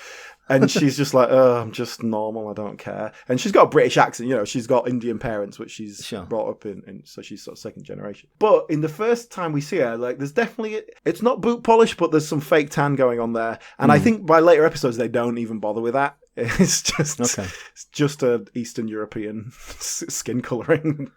And she's just like, oh, I'm just normal, I don't care. And she's got a British accent, she's got Indian parents, which she's brought up in, so she's sort of second generation. But in the first time we see her, like, there's definitely, it's not boot polish, but there's some fake tan going on there. And I think by later episodes, they don't even bother with that. It's just a Eastern European skin colouring.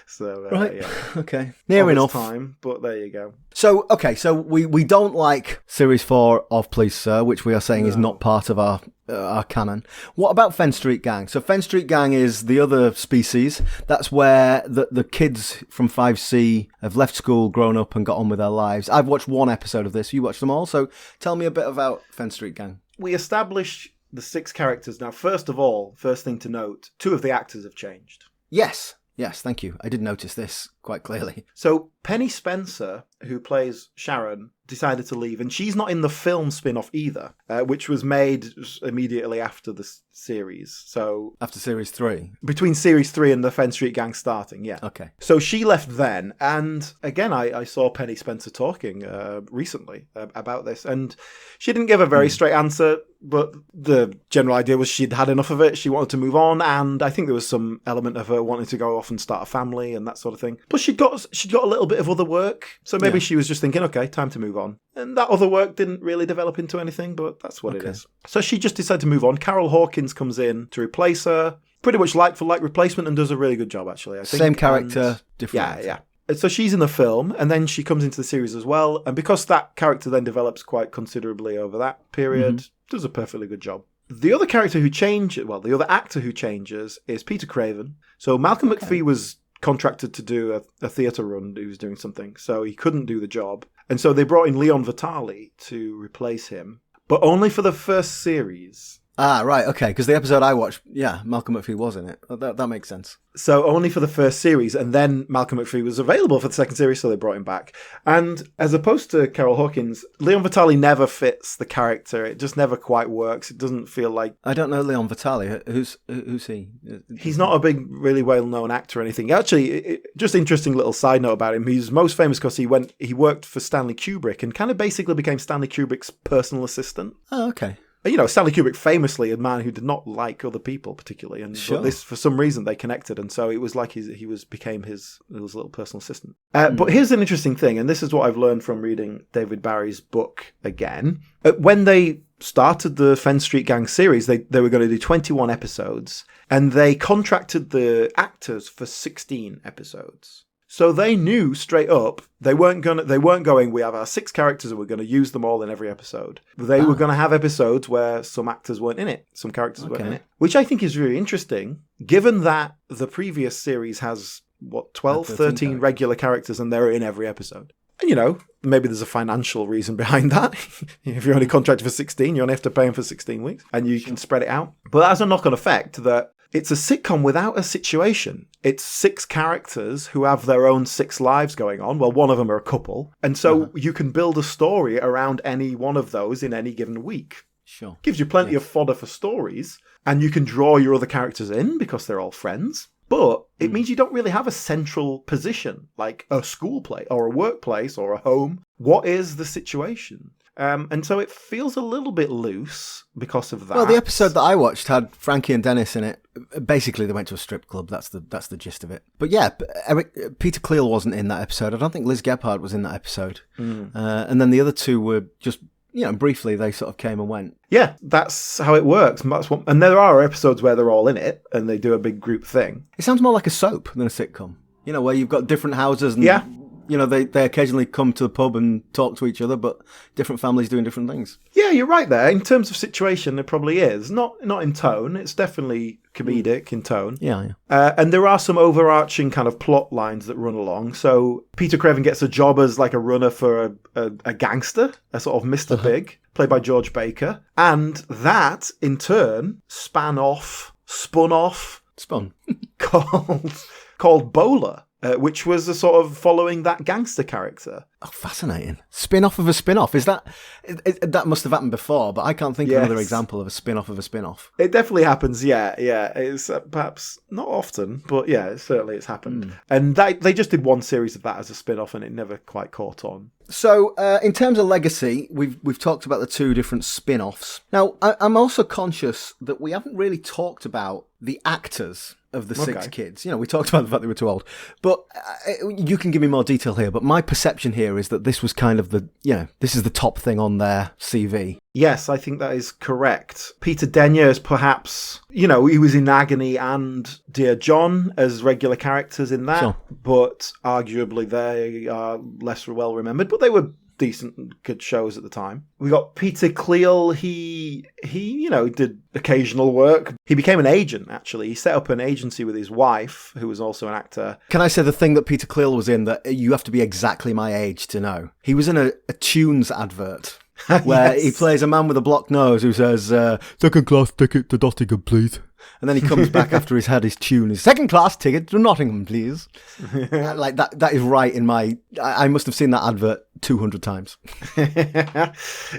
So, right. Yeah. Okay. Near enough. Time, but there you go. So, okay, so we don't like Series 4 of Please Sir, which we are saying is not part of our canon. What about Fenn Street Gang? So Fenn Street Gang is the other species. That's where the kids from 5C have left school, grown up and got on with their lives. I've watched one episode of this. You watched them all. So tell me a bit about Fenn Street Gang. We establish the 6 characters. Now, first of all, first thing to note, 2 of the actors have changed. Yes, thank you. I did notice this quite clearly. So Penny Spencer, who plays Sharon, decided to leave, and she's not in the film spin-off either, which was made immediately after the series. So after Series 3? Between Series 3 and the Fenn Street Gang starting, yeah. Okay. So she left then, and again, I saw Penny Spencer talking recently about this, and she didn't give a very straight answer, but the general idea was she'd had enough of it, she wanted to move on, and I think there was some element of her wanting to go off and start a family and that sort of thing. Plus she'd got a little bit of other work, so maybe she was just thinking, okay, time to move on. And that other work didn't really develop into anything, but that's what it is. So she just decided to move on. Carol Hawkins comes in to replace her. Pretty much like for like replacement, and does a really good job, actually, I think. Same character, different actor. Yeah. So she's in the film, and then she comes into the series as well. And because that character then develops quite considerably over that period, does a perfectly good job. The other character who changes, the other actor who changes is Peter Craven. So Malcolm McPhee was contracted to do a theatre run. He was doing something, so he couldn't do the job. And so they brought in Leon Vitali to replace him, but only for the first series. Ah, right, okay, because the episode I watched, Malcolm McPhee was in it. That makes sense. So only for the first series, and then Malcolm McPhee was available for the second series, so they brought him back. And as opposed to Carol Hawkins, Leon Vitali never fits the character. It just never quite works. It doesn't feel like... I don't know Leon Vitali. Who's he? He's not a big, really well-known actor or anything. Actually, just interesting little side note about him. He's most famous because he worked for Stanley Kubrick and kind of basically became Stanley Kubrick's personal assistant. Oh, okay. Stanley Kubrick famously a man who did not like other people particularly, and but this for some reason they connected, and so it was like he became his little personal assistant. But here's an interesting thing, and this is what I've learned from reading David Barry's book again. When they started the Fenn Street Gang series, they were going to do 21 episodes, and they contracted the actors for 16 episodes. So they knew straight up they weren't going, we have our 6 characters and we're going to use them all in every episode. They were going to have episodes where some actors weren't in it, some characters weren't in it, which I think is really interesting, given that the previous series has 12, 13 regular characters and they're in every episode. And, maybe there's a financial reason behind that. If you're only contracted for 16, you only have to pay them for 16 weeks, and you can spread it out. But that has a knock-on effect that it's a sitcom without a situation. It's 6 characters who have their own 6 lives going on. Well, one of them are a couple. And so you can build a story around any one of those in any given week. Sure. Gives you plenty of fodder for stories, and you can draw your other characters in because they're all friends. But it means you don't really have a central position, like a school play or a workplace or a home. What is the situation? And so it feels a little bit loose because of that. Well, the episode that I watched had Frankie and Dennis in it. Basically, they went to a strip club. That's the gist of it. But yeah, Peter Cleal wasn't in that episode. I don't think Liz Gebhardt was in that episode. And then the other 2 were just... briefly, they sort of came and went. Yeah, that's how it works. And there are episodes where they're all in it and they do a big group thing. It sounds more like a soap than a sitcom. Where you've got different houses and, they occasionally come to the pub and talk to each other, but different families doing different things. Yeah, you're right there. In terms of situation, it probably is. Not in tone. It's definitely comedic in tone. Yeah. And there are some overarching kind of plot lines that run along. So Peter Craven gets a job as like a runner for a gangster, a sort of Mr. Big, played by George Baker. And that, in turn, spun off called Bowler. Which was a sort of following that gangster character. Oh, fascinating. Spin-off of a spin-off. Is that... that must have happened before, but I can't think of another example of a spin-off of a spin-off. It definitely happens, yeah. It's perhaps not often, but yeah, certainly it's happened. And they just did one series of that as a spin-off, and it never quite caught on. So, in terms of legacy, we've talked about the 2 different spin-offs. Now, I'm also conscious that we haven't really talked about the actors of the 6 kids. We talked about the fact they were too old. But you can give me more detail here. But my perception here is that this was kind of this is the top thing on their CV. Yes, I think that is correct. Peter Denyer is perhaps, he was in Agony and Dear John as regular characters in that. Sure. But arguably they are less well remembered. But they were decent, good shows at the time. We got Peter Cleal. He did occasional work. He became an agent, actually. He set up an agency with his wife, who was also an actor. Can I say the thing that Peter Cleal was in that you have to be exactly my age to know? He was in a Tunes advert. Where he plays a man with a blocked nose who says, second class ticket to Nottingham, please. And then he comes back after he's had his tune. His second class ticket to Nottingham, please. Like that is right in my... I must have seen that advert 200 times.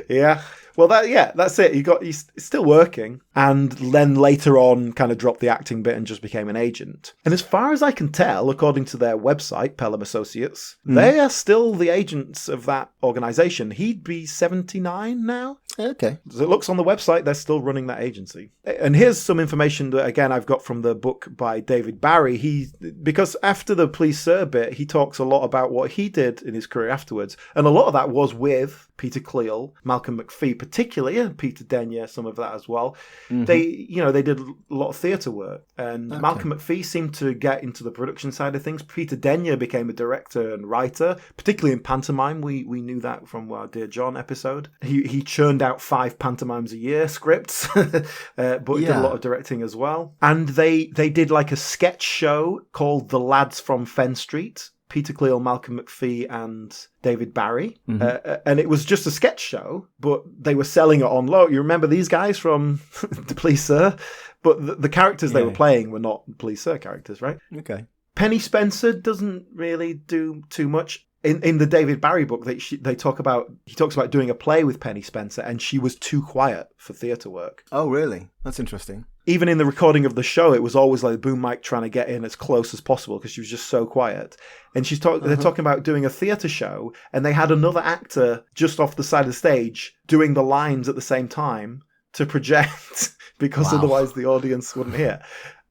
Yeah. Well, that's it. He's still working, and then later on kind of dropped the acting bit and just became an agent. And as far as I can tell, according to their website, Pelham Associates, they are still the agents of that organisation. He'd be 79 now. Okay. As it looks on the website, they're still running that agency. And here's some information that, again, I've got from the book by David Barry. Because after the Please Sir bit, he talks a lot about what he did in his career afterwards. And a lot of that was with Peter Cleal, Malcolm McPhee particularly, and Peter Denyer, some of that as well. They did a lot of theatre work. And Malcolm McPhee seemed to get into the production side of things. Peter Denyer became a director and writer, particularly in pantomime. We knew that from our Dear John episode. He churned out 5 pantomimes a year scripts, but he did a lot of directing as well. And they did like a sketch show called The Lads from Fenn Street. Peter Cleal, Malcolm McPhee, and David Barry. And it was just a sketch show, but they were selling it on low. You remember these guys from The Please Sir? But the characters they were playing were not Please Sir characters, right? Okay. Penny Spencer doesn't really do too much. In the David Barry book, he talks about doing a play with Penny Spencer, and she was too quiet for theatre work. Oh, really? That's interesting. Even in the recording of the show, it was always like boom mic trying to get in as close as possible because she was just so quiet. And they're talking about doing a theatre show, and they had another actor just off the side of the stage doing the lines at the same time to project because otherwise the audience wouldn't hear.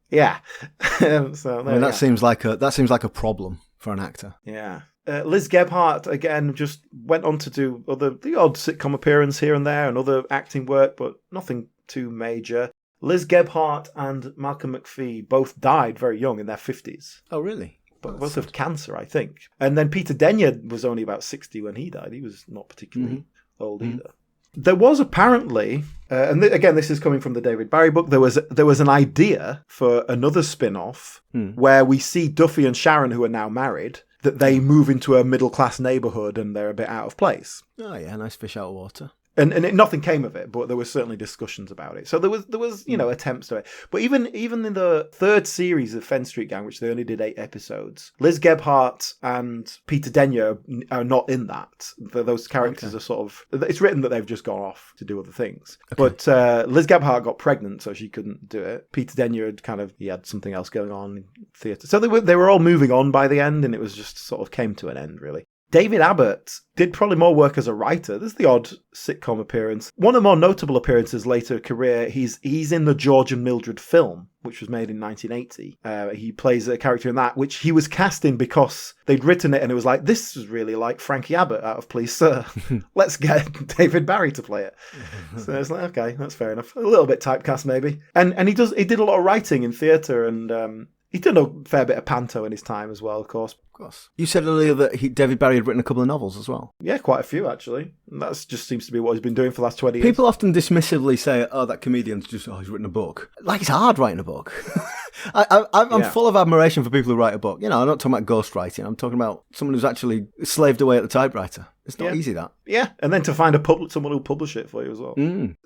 Yeah. That seems like a problem for an actor. Yeah. Liz Gebhardt, again, just went on to do the odd sitcom appearance here and there and other acting work, but nothing too major. Liz Gebhardt and Malcolm McPhee both died very young in their 50s. Oh, really? But both of cancer, I think. And then Peter Denyer was only about 60 when he died. He was not particularly old either. There was apparently, and again, this is coming from the David Barry book, there was an idea for another spin-off where we see Duffy and Sharon, who are now married. that they move into a middle-class neighbourhood and they're a bit out of place. Oh yeah, nice fish out of water. And nothing came of it, but there were certainly discussions about it. So there was attempts to it. But even in the third series of Fenn Street Gang, which they only did 8 episodes, Liz Gebhardt and Peter Denyer are not in that. Those characters are sort of... It's written that they've just gone off to do other things. Okay. But Liz Gebhardt got pregnant, so she couldn't do it. Peter Denyer he had something else going on in theatre. So they were all moving on by the end, and it was just sort of came to an end, really. David Abbott did probably more work as a writer. There's the odd sitcom appearance. One of the more notable appearances later career, he's in the George and Mildred film, which was made in 1980. He plays a character in that, which he was cast in because they'd written it and it was like, this is really like Frankie Abbott out of Please Sir. Let's get David Barry to play it. So it's like, okay, that's fair enough. A little bit typecast maybe. And he did a lot of writing in theatre and... He's done a fair bit of panto in his time as well, of course. Of course. You said earlier that David Barry had written a couple of novels as well. Yeah, quite a few, actually. And that just seems to be what he's been doing for the last 20 years. People often dismissively say, oh, that comedian's just, he's written a book. Like, it's hard writing a book. I'm full of admiration for people who write a book. You know, I'm not talking about ghostwriting. I'm talking about someone who's actually slaved away at the typewriter. It's not easy, that. Yeah, and then to find someone who'll publish it for you as well.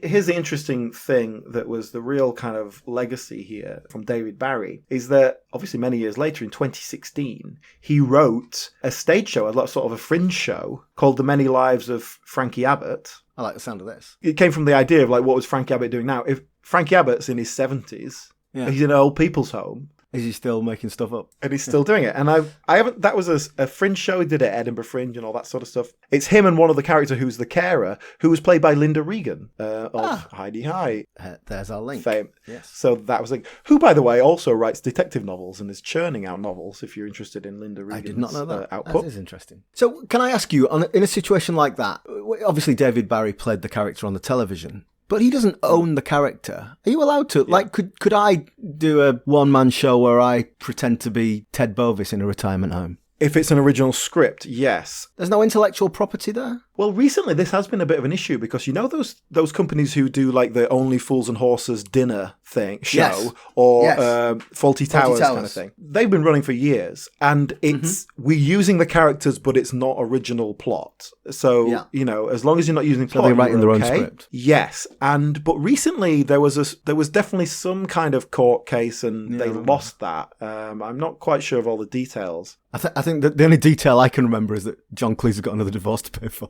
Here's the interesting thing that was the real kind of legacy here from David Barry, is that obviously many years later, in 2016, he wrote a stage show, sort of a fringe show, called The Many Lives of Frankie Abbott. I like the sound of this. It came from the idea of, like, what was Frankie Abbott doing now? If Frankie Abbott's in his 70s, he's in an old people's home. Is he still making stuff up? And he's still doing it. And I haven't. That was a fringe show he did at Edinburgh Fringe and all that sort of stuff. It's him and one of the characters who's the carer, who was played by Linda Regan of Heidi High. There's our link. Fame. Yes. So that was who, by the way, also writes detective novels and is churning out novels. If you're interested in Linda Regan's I did not know that. Output. That is interesting. So can I ask you, in a situation like that, obviously David Barry played the character on the television. But he doesn't own the character. Are you allowed to? Yeah. Like, could I do a one-man show where I pretend to be Ted Bovis in a retirement home? If it's an original script, yes. There's no intellectual property there? Well, recently this has been a bit of an issue because you know those companies who do like the Only Fools and Horses dinner show or Faulty Towers kind of thing. They've been running for years and it's we're using the characters but it's not original plot. So, you know, as long as you're not using plot, they're writing their own script. Yes. But recently there was definitely some kind of court case and they lost that. I'm not quite sure of all the details. I think that the only detail I can remember is that John Cleese's got another divorce to pay for.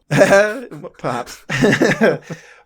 Perhaps.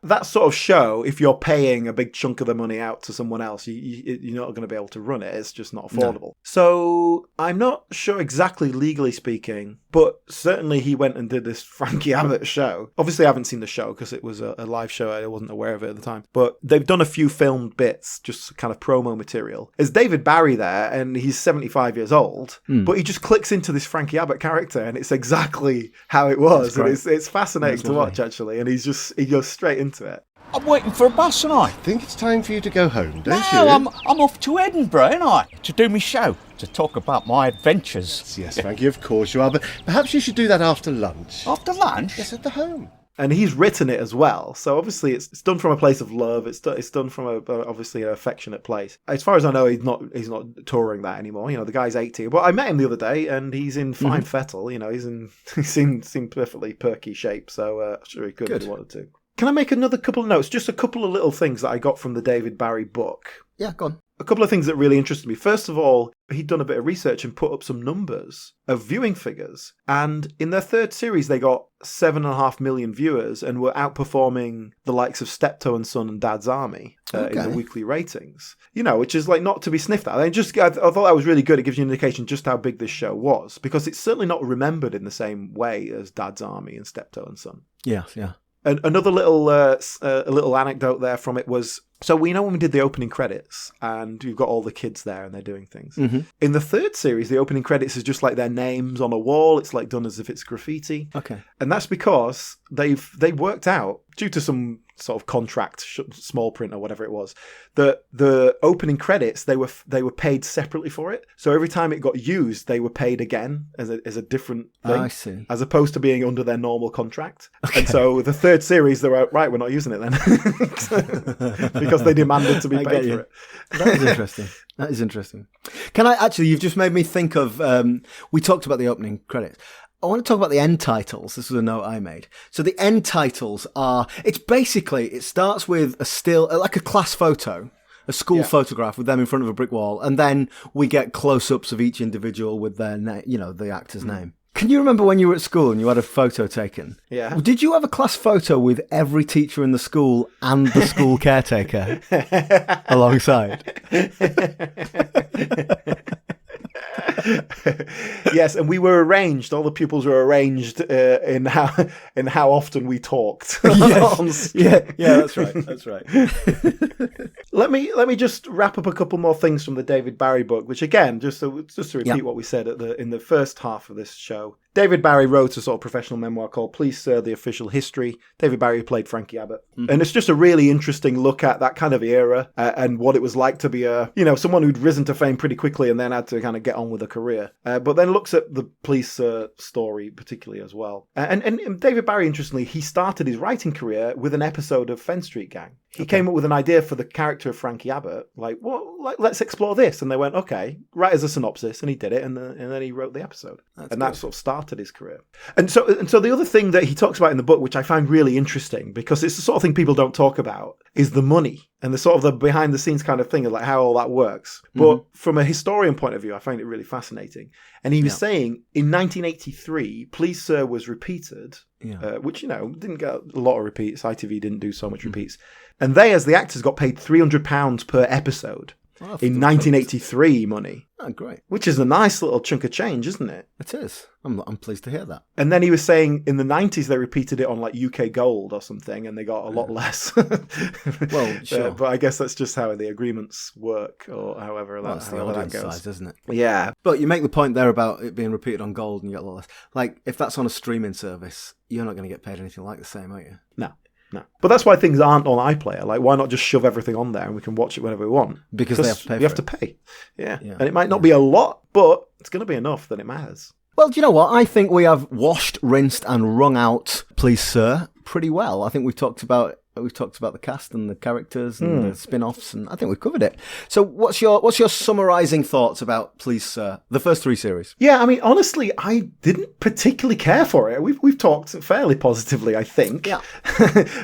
That sort of show, if you're paying a big chunk of the money out to someone else, you're not going to be able to run it. It's just not affordable. No. So I'm not sure exactly, legally speaking, but certainly he went and did this Frankie Abbott show. Obviously, I haven't seen the show because it was a live show. I wasn't aware of it at the time. But they've done a few filmed bits, just kind of promo material. There's David Barry there, and he's 75 years old, but he just clicks into this Frankie Abbott character, and it's exactly how it was. And it's fascinating to watch, actually. And he goes straight into it. I'm waiting for a bus, and I think it's time for you to go home, don't you? No, I'm off to Edinburgh, ain't I? To do my show, to talk about my adventures. Yes, Frankie, of course you are, but perhaps you should do that after lunch. After lunch? Yes, at the home. And he's written it as well, so obviously it's done from a place of love. It's done from obviously an affectionate place. As far as I know, he's not touring that anymore. You know, the guy's 80. But I met him the other day, and he's in fine fettle. You know, he seemed perfectly perky shape. So sure he could if he wanted to. Can I make another couple of notes? Just a couple of little things that I got from the David Barry book. Yeah, go on. A couple of things that really interested me. First of all, he'd done a bit of research and put up some numbers of viewing figures. And in their third series, they got 7.5 million viewers and were outperforming the likes of Steptoe and Son and Dad's Army in the weekly ratings. You know, which is like not to be sniffed at. I thought that was really good. It gives you an indication just how big this show was, because it's certainly not remembered in the same way as Dad's Army and Steptoe and Son. Yeah, yeah. And another little anecdote there from it was, so we know when we did the opening credits and you've got all the kids there and they're doing things. In the third series, the opening credits is just like their names on a wall. It's like done as if it's graffiti. Okay. And that's because they worked out, due to some sort of contract, small print or whatever it was, the opening credits, they were paid separately for it. So every time it got used, they were paid again as a different thing. I see. As opposed to being under their normal contract. Okay. And so the third series, they were right, we're not using it then. Because they demanded to be paid for it. That is interesting. That is interesting. Can I actually, you've just made me think of, we talked about the opening credits. I want to talk about the end titles. This was a note I made. So the end titles are, it starts with a still, like a class photo, a school photograph with them in front of a brick wall. And then we get close-ups of each individual with their, the actor's name. Can you remember when you were at school and you had a photo taken? Yeah. Did you have a class photo with every teacher in the school and the school caretaker alongside? Yes, and we were arranged. All the pupils were arranged in how often we talked. Yes. Yeah, that's right. That's right. Let me just wrap up a couple more things from the David Barry book, which again, just to repeat what we said in the first half of this show. David Barry wrote a sort of professional memoir called Please Sir, The Official History. David Barry played Frankie Abbott. Mm-hmm. And it's just a really interesting look at that kind of era and what it was like to be someone who'd risen to fame pretty quickly and then had to kind of get on with a career. But then looks at the Please Sir story particularly as well. And David Barry, interestingly, he started his writing career with an episode of Fenn Street Gang. He came up with an idea for the character of Frankie Abbott, let's explore this. And they went, okay, write as a synopsis. And he did it. And then he wrote the episode. That sort of started his career. And so the other thing that he talks about in the book, which I find really interesting, because it's the sort of thing people don't talk about, is the money and the sort of the behind the scenes kind of thing of like how all that works. But from a historian point of view, I find it really fascinating. And he was saying in 1983, Please Sir was repeated, which, didn't get a lot of repeats. ITV didn't do so much repeats. And they, as the actors, got paid £300 per episode in 1983 money. Oh, great. Which is a nice little chunk of change, isn't it? It is. I'm pleased to hear that. And then he was saying in the 90s they repeated it on like UK Gold or something and they got a lot less. Well, sure. But I guess that's just how the agreements work or however that's the audience size, isn't it? Yeah. But you make the point there about it being repeated on Gold and you get a lot less. Like, if that's on a streaming service, you're not going to get paid anything like the same, are you? No. But that's why things aren't on iPlayer. Like, why not just shove everything on there and we can watch it whenever we want? Because they have to pay for it. You have to pay. Yeah. And it might not be a lot, but it's going to be enough that it matters. Well, do you know what? I think we have washed, rinsed and wrung out Please Sir pretty well. I think we've talked about the cast and the characters and the spin-offs, and I think we've covered it. So what's your summarising thoughts about Please Sir, the first 3 series? Yeah, I mean, honestly, I didn't particularly care for it. We've talked fairly positively, I think. Yeah.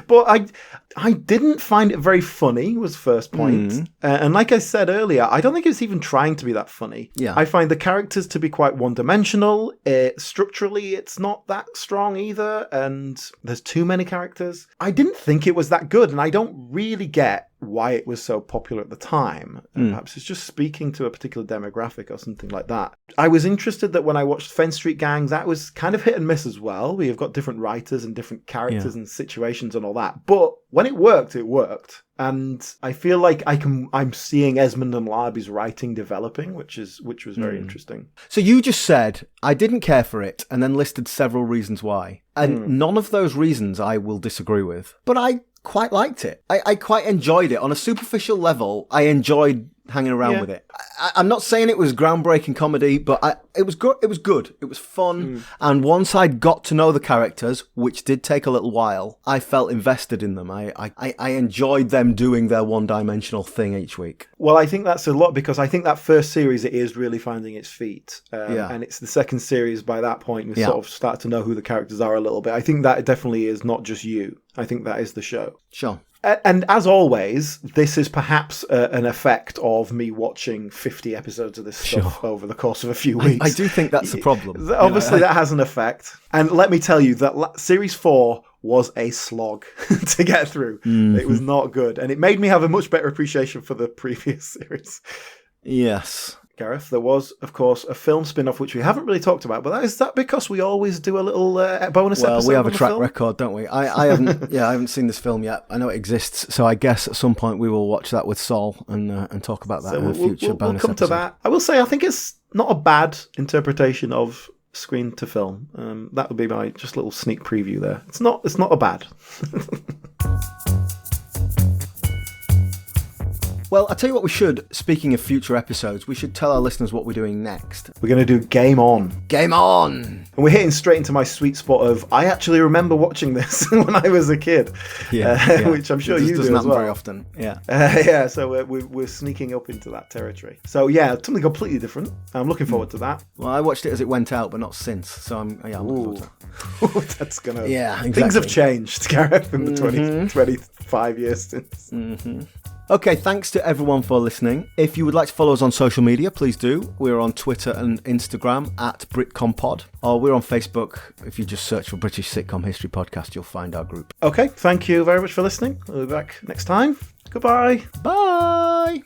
But I didn't find it very funny, was the first point. And like I said earlier, I don't think it's even trying to be that funny. Yeah. I find the characters to be quite one-dimensional. Structurally, it's not that strong either, and there's too many characters. I didn't think it was that good, and I don't really get why it was so popular at the time. Perhaps it's just speaking to a particular demographic or something like that. I was interested that when I watched Fenn Street Gang, that was kind of hit and miss as well. We've got different writers and different characters and situations and all that. But when it worked, it worked. And I feel like I'm seeing Esmond and Larby's writing developing, which was very interesting. So you just said, I didn't care for it, and then listed several reasons why. And none of those reasons I will disagree with. But I quite liked it. I quite enjoyed it. On a superficial level, I enjoyed hanging around with it. I'm not saying it was groundbreaking comedy, but it was good. It was good. It was fun. And once I got to know the characters, which did take a little while, I felt invested in them. I enjoyed them doing their one-dimensional thing each week. Well, I think that's a lot because I think that first series, it is really finding its feet. And it's the second series by that point, we sort of start to know who the characters are a little bit. I think that definitely is not just you. I think that is the show. Sure. And as always, this is perhaps an effect of me watching 50 episodes of this stuff over the course of a few weeks. I do think that's a problem. Obviously, that has an effect. And let me tell you that Series 4 was a slog to get through. It was not good. And it made me have a much better appreciation for the previous series. Yes. Gareth, there was, of course, a film spin-off which we haven't really talked about, but is that because we always do a little bonus episode? Well, we have a track record, don't we? I haven't seen this film yet. I know it exists, so I guess at some point we will watch that with Sol and talk about that in a future bonus episode. We'll come to that. I will say, I think it's not a bad interpretation of screen to film. That would be my just little sneak preview there. It's not a bad. Well, I'll tell you what we should, speaking of future episodes, we should tell our listeners what we're doing next. We're going to do Game On. Game On! And we're hitting straight into my sweet spot of, I actually remember watching this when I was a kid. Yeah. Which I'm sure it you do doesn't as happen well. very often. Yeah. Yeah, so we're sneaking up into that territory. So yeah, something completely different. I'm looking forward to that. Well, I watched it as it went out, but not since, so I'm looking forward to it. That's going to... Yeah, exactly. Things have changed, Gareth, in the 25 years since. Okay, thanks to everyone for listening. If you would like to follow us on social media, please do. We're on Twitter and Instagram at BritComPod, or we're on Facebook. If you just search for British Sitcom History Podcast, you'll find our group. Okay, thank you very much for listening. We'll be back next time. Goodbye. Bye.